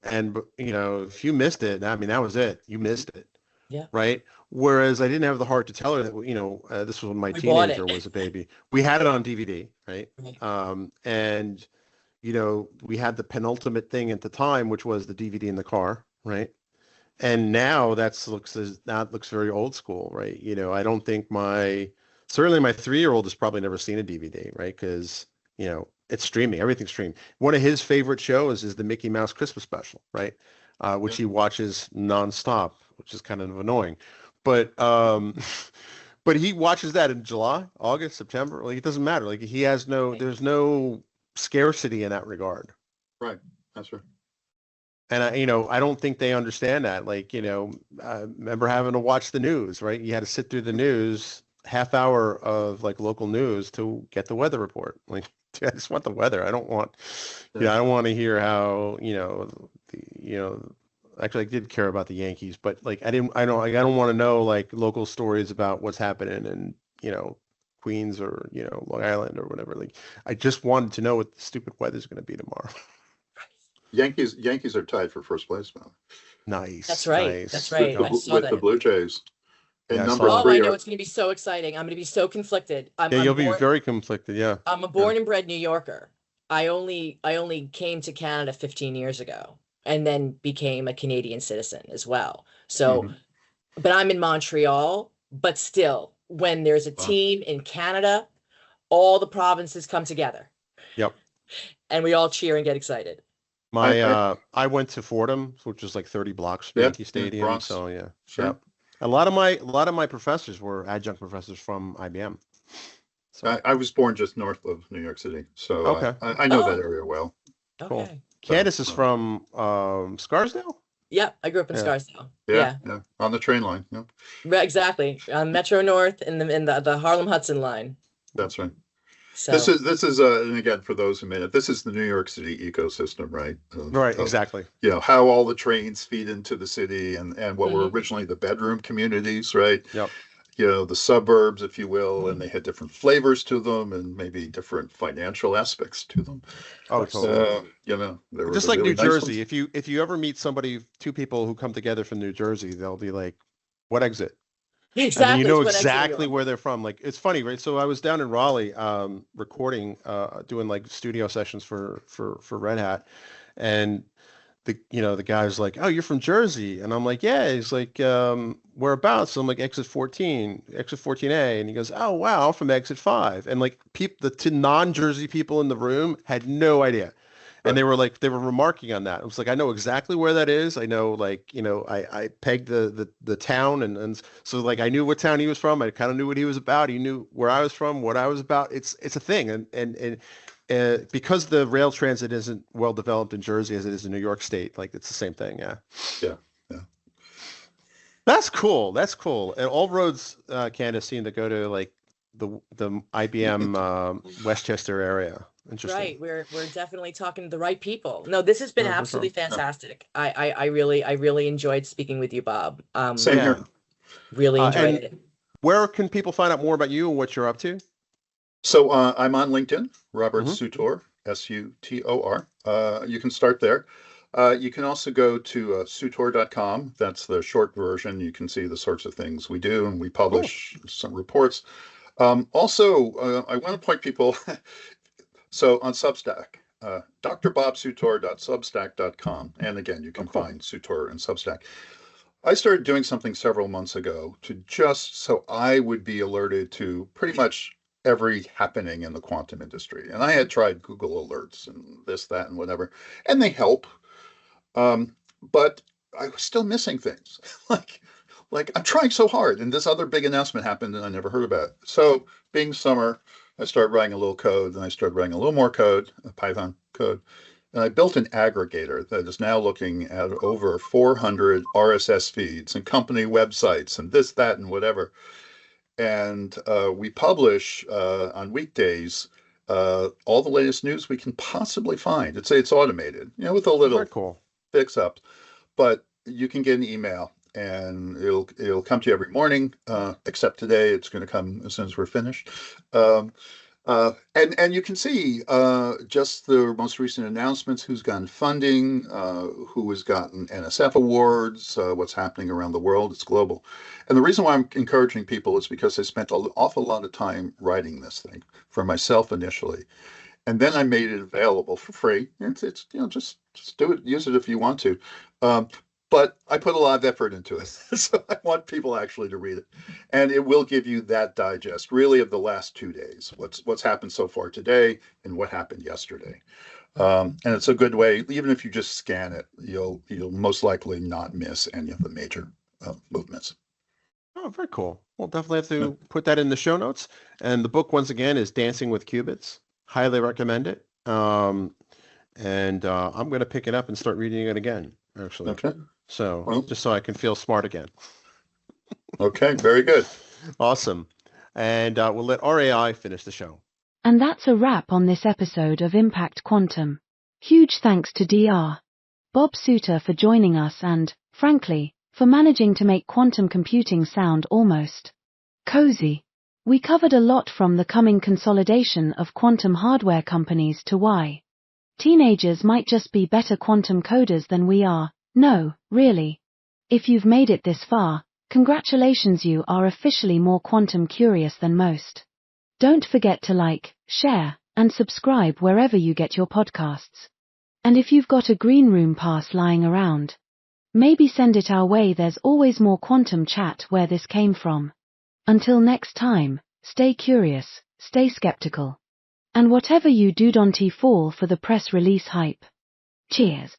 And if you missed it, I mean, that was it. You missed it. Yeah. Right. Whereas I didn't have the heart to tell her that this was when my teenager was a baby. We had it on DVD, right? And we had the penultimate thing at the time, which was the DVD in the car, right? And now that looks very old school, right? I don't think certainly my 3-year-old has probably never seen a DVD, right? Because it's streaming, everything's streamed. One of his favorite shows is the Mickey Mouse Christmas special, right? Which he watches nonstop, which is kind of annoying, but but he watches that in July, August, September. Like it doesn't matter. Like there's no scarcity in that regard. Right. That's right. And I don't think they understand that. Like, I remember having to watch the news, right? You had to sit through the news, half hour of like local news to get the weather report. Like, I just want the weather. I don't want, I don't want to hear how, actually I did care about the Yankees, but like, I don't want to know like local stories about what's happening in, Queens or, Long Island or whatever. Like, I just wanted to know what the stupid weather's going to be tomorrow. Yankees are tied for first place now. Nice. That's right. Nice. That's right. With the Blue Jays. And Yeah, number Oh, three. I know it's going to be so exciting. I'm going to be so conflicted. You'll be very conflicted. Yeah. I'm a born and bred New Yorker. I only came to Canada 15 years ago and then became a Canadian citizen as well. So, but I'm in Montreal, but still when there's a Wow. team in Canada, all the provinces come together Yep. and we all cheer and get excited. I went to Fordham, which was like 30 blocks from Yeah, Yankee Stadium. Bronx. So yeah. Sure. Yep. A lot of my professors were adjunct professors from IBM. So I was born just north of New York City, so okay. I know that Oh. area well. Cool. Okay. Candace is from Scarsdale? Yep, I grew up in Yeah. Scarsdale. Yeah, on the train line. Yeah, Right, exactly. On Metro North in the Harlem Hudson line. that's right. So This is and again, for those who may not, this is the New York City ecosystem, right? Right, exactly. You know, how all the trains feed into the city and what were Mhm. originally the bedroom communities, right? Yep. You know, the suburbs, if you will, and they had different flavors to them and maybe different financial aspects to them. Oh, totally. You know, there were Just the like really New nice Jersey, ones. if you ever meet somebody, two people who come together from New Jersey, they'll be like, "What exit?" And then you exactly, know it's when exiting exactly off. where they're from. Like it's funny, right? So I was down in Raleigh, recording, doing like studio sessions for Red Hat, and the guy's like, "Oh, you're from Jersey," and I'm like, "Yeah." He's like, "Whereabouts?" So I'm like, "Exit 14, exit 14A," and he goes, "Oh, wow, I'm from exit 5," and like the two non-Jersey people in the room had no idea. And Right. they were remarking on that. It was like, I know exactly where that is. I know, like, I pegged the town, and so like I knew what town he was from. I kind of knew what he was about. He knew where I was from, what I was about. It's a thing, and because the rail transit isn't well developed in Jersey as it is in New York State, like it's the same thing. Yeah, Yeah, yeah. that's cool. That's cool. And all roads, Candace, seem to go to like the IBM Westchester area. Interesting. Right, we're definitely talking to the right people. No, this has been Yeah, for absolutely sure. fantastic. I really enjoyed speaking with you, Bob. Same Yeah. here. Really enjoyed And it. where can people find out more about you and what you're up to? So I'm on LinkedIn, Robert Mm-hmm. Sutor, Sutor. You can start there. You can also go to sutor.com. That's the short version. You can see the sorts of things we do, and we publish some reports. Also, I want to point people. So on Substack, drbobsutor.substack.com. And again, you can cool. find Sutor and Substack. I started doing something several months ago to just so I would be alerted to pretty much every happening in the quantum industry. And I had tried Google Alerts and this, that, and whatever, and they help. But I was still missing things. like I'm trying so hard, and this other big announcement happened, and I never heard about it. So, being summer, I started writing a little code, and I started writing a little more code, Python code, and I built an aggregator that is now looking at over 400 RSS feeds and company websites and this, that, and whatever. And we publish on weekdays all the latest news we can possibly find. It's automated, with a little Very cool. fix up, but you can get an email and it'll come to you every morning. Except today, it's going to come as soon as we're finished. And you can see just the most recent announcements, who's gotten funding, who has gotten NSF awards, what's happening around the world. It's global. And the reason why I'm encouraging people is because I spent an awful lot of time writing this thing for myself initially. And then I made it available for free. It's just do it, use it if you want to. But I put a lot of effort into it. So I want people actually to read it. And it will give you that digest, really, of the last 2 days. What's happened so far today and what happened yesterday. And it's a good way, even if you just scan it, you'll most likely not miss any of the major movements. Oh, very cool. We'll definitely have to put that in the show notes. And the book, once again, is Dancing with Qubits. Highly recommend it. I'm going to pick it up and start reading it again, actually. Okay. So Well, just so I can feel smart again. okay. Very good. Awesome. And we'll let RAI finish the show. And that's a wrap on this episode of Impact Quantum. Huge thanks to Dr. Bob Sutor for joining us and, frankly, for managing to make quantum computing sound almost cozy. We covered a lot, from the coming consolidation of quantum hardware companies to why teenagers might just be better quantum coders than we are. No, really. If you've made it this far, congratulations, you are officially more quantum curious than most. Don't forget to like, share, and subscribe wherever you get your podcasts. And if you've got a green room pass lying around, maybe send it our way. There's always more quantum chat where this came from. Until next time, stay curious, stay skeptical. And whatever you do, don't fall for the press release hype. Cheers.